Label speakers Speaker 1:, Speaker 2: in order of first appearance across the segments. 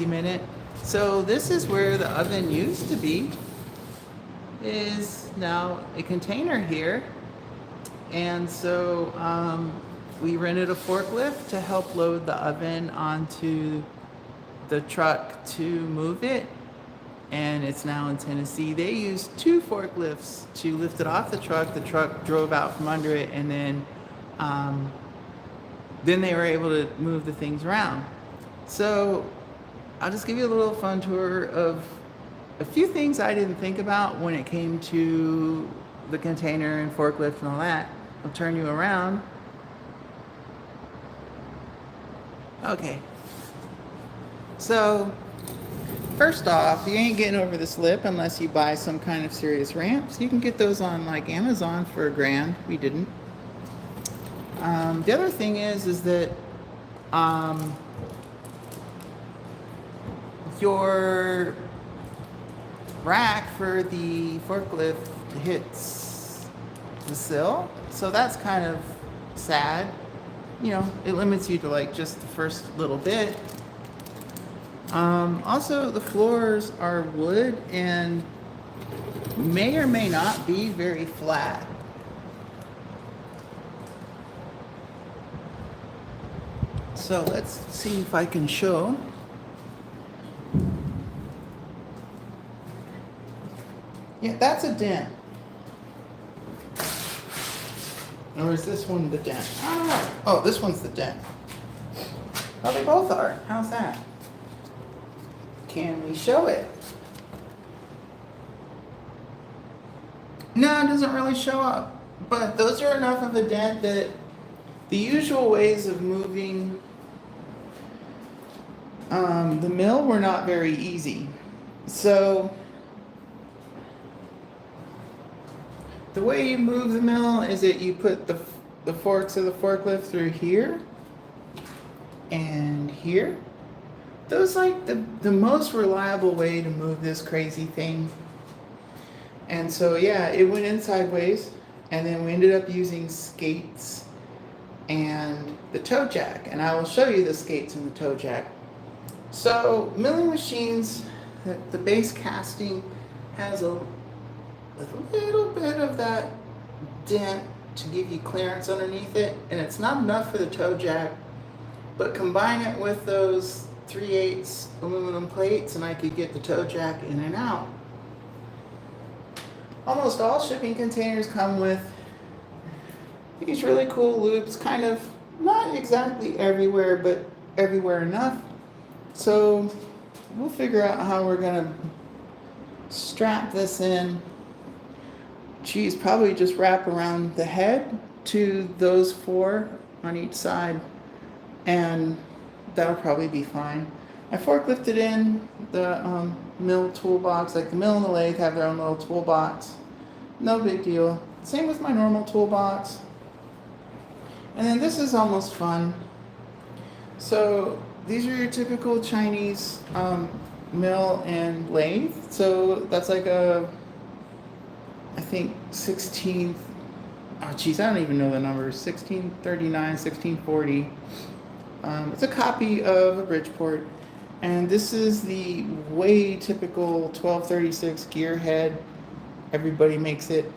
Speaker 1: minute. So this is where the oven used to be, is now a container here. And so we rented a forklift to help load the oven onto the truck to move it. And it's now in Tennessee. They used two forklifts to lift it off the truck. The truck drove out from under it, and then they were able to move the things around. So I'll just give you a little fun tour of a few things I didn't think about when it came to the container and forklift and all that. I'll turn you around. Okay. So first off, you ain't getting over this lip unless you buy some kind of serious ramps. You can get those on like Amazon for $1,000. We didn't. The other thing is that your rack for the forklift hits the sill, so that's kind of sad. You know, it limits you to like just the first little bit. Also, the floors are wood and may or may not be very flat. So let's see if I can show. Yeah, that's a dent. Or is this one the dent? I don't know. Oh, this one's the dent. Oh, they both are. How's that? Can we show it? No, it doesn't really show up. But those are enough of a dent that the usual ways of moving the mill were not very easy. So the way you move the mill is that you put the forks of the forklift through here and here. Those like the most reliable way to move this crazy thing. And so yeah, it went in sideways, and then we ended up using skates and the toe jack, and I will show you the skates and the toe jack. So milling machines, the base casting has a little bit of that dent to give you clearance underneath it, and it's not enough for the toe jack, but combine it with those 3/8 aluminum plates and I could get the toe jack in and out. Almost all shipping containers come with these really cool loops, kind of not exactly everywhere, but everywhere enough. So we'll figure out how we're gonna strap this in. Geez, probably just wrap around the head to those 4 on each side, and that'll probably be fine. I forklifted in the mill toolbox, like the mill and the lathe have their own little toolbox. No big deal. Same with my normal toolbox. And then this is almost fun. So these are your typical Chinese mill and lathe. So that's like I think 16th, oh geez, I don't even know the numbers, 1639, 1640. It's a copy of a Bridgeport. And this is the way typical 1236 gear head. Everybody makes it.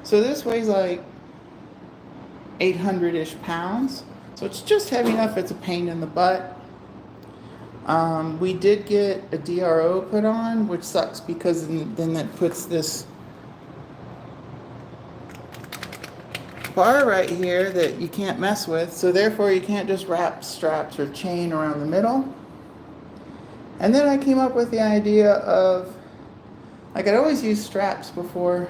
Speaker 1: So this weighs like 800-ish pounds. So it's just heavy enough, it's a pain in the butt. We did get a DRO put on, which sucks because then that puts this bar right here that you can't mess with. So therefore you can't just wrap straps or chain around the middle. And then I came up with the idea of, like I'd always used straps before.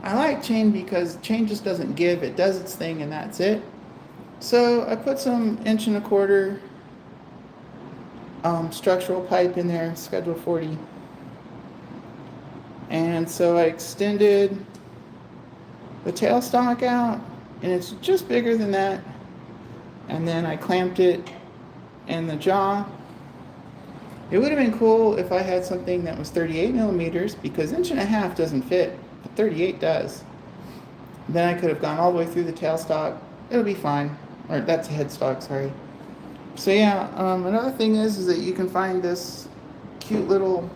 Speaker 1: I like chain because chain just doesn't give, it does its thing and that's it. So I put some 1.25" structural pipe in there, schedule 40. And so I extended the tailstock out, and it's just bigger than that. And then I clamped it in the jaw. It would have been cool if I had something that was 38 millimeters, because 1.5" doesn't fit, but 38 does. Then I could have gone all the way through the tailstock. It'll be fine. Or that's a headstock, sorry. So yeah, another thing is that you can find this cute little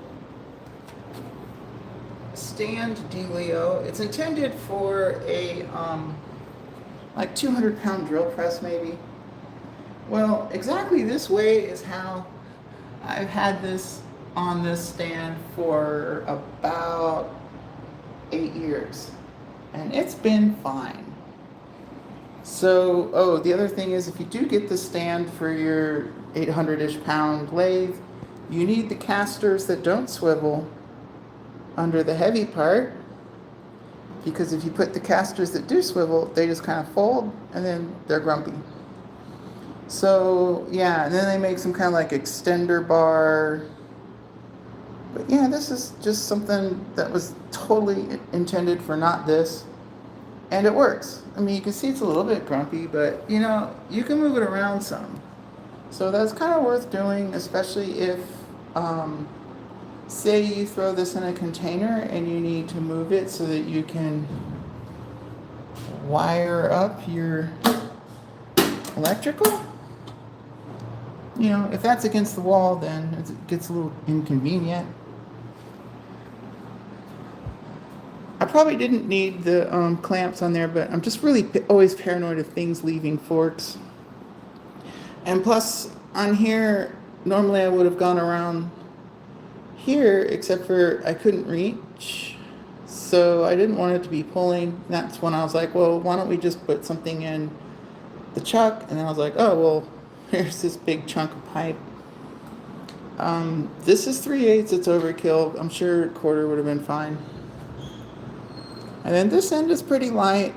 Speaker 1: stand dealio. It's intended for a like 200-pound drill press maybe. Well, exactly this way is how I've had this on this stand for about 8 years, and it's been fine. So, oh, the other thing is if you do get the stand for your 800-ish pound lathe, you need the casters that don't swivel under the heavy part, because if you put the casters that do swivel, they just kind of fold and then they're grumpy. So yeah, and then they make some kind of like extender bar. But yeah, this is just something that was totally intended for not this. And it works. I mean, you can see it's a little bit grumpy, but you know, you can move it around some. So that's kind of worth doing, especially if, say you throw this in a container and you need to move it so that you can wire up your electrical. You know, if that's against the wall, then it gets a little inconvenient. I probably didn't need the clamps on there, but I'm just really always paranoid of things leaving forks. And plus, on here, normally I would have gone around here, except for I couldn't reach. So I didn't want it to be pulling. That's when I was like, well, why don't we just put something in the chuck? And then I was like, oh, well, here's this big chunk of pipe. This is 3/8, it's overkill. I'm sure quarter would have been fine. And then this end is pretty light.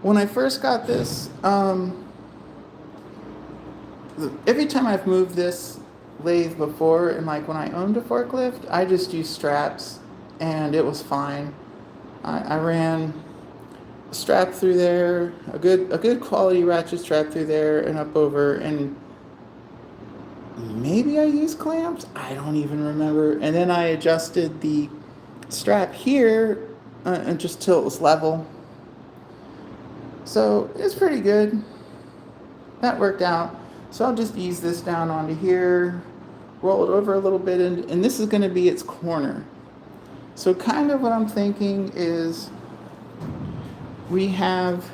Speaker 1: When I first got this, every time I've moved this lathe before, and like when I owned a forklift, I just used straps and it was fine. I ran a strap through there, a good quality ratchet strap through there and up over, and maybe I used clamps, I don't even remember. And then I adjusted the strap here and just till it was level. So it's pretty good. That worked out. So I'll just ease this down onto here, roll it over a little bit, and this is going to be its corner. So kind of what I'm thinking is we have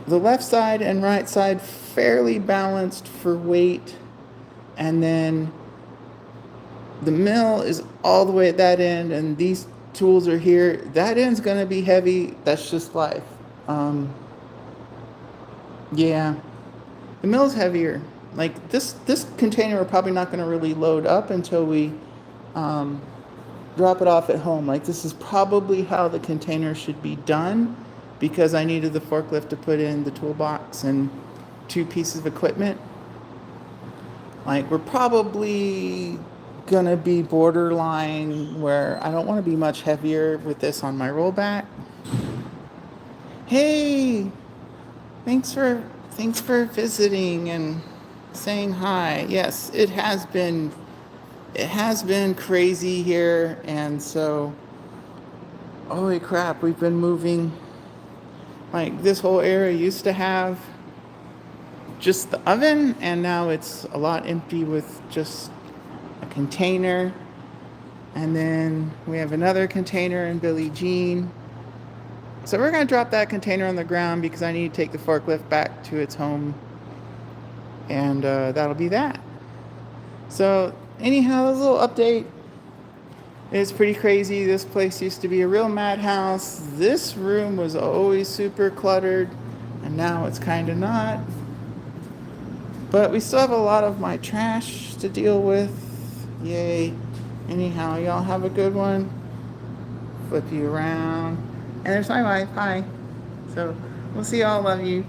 Speaker 1: the left side and right side fairly balanced for weight, and then the mill is all the way at that end, and these tools are here. That end's going to be heavy. That's just life. Yeah, the mill's heavier. Like this container we're probably not going to really load up until we drop it off at home. Like this is probably how the container should be done, because I needed the forklift to put in the toolbox and 2 pieces of equipment. Like we're probably gonna be borderline where I don't want to be much heavier with this on my rollback. Hey, thanks for visiting and saying hi. Yes, it has been crazy here, and so holy crap, we've been moving. Like this whole area used to have just the oven, and now it's a lot empty with just a container. And then we have another container in Billie Jean. So we're going to drop that container on the ground because I need to take the forklift back to its home. And that'll be that. So anyhow, this little update is pretty crazy. This place used to be a real madhouse. This room was always super cluttered, and now it's kind of not. But we still have a lot of my trash to deal with. Yay. Anyhow, y'all have a good one. Flip you around. And there's my wife. Hi. So we'll see y'all. Love you.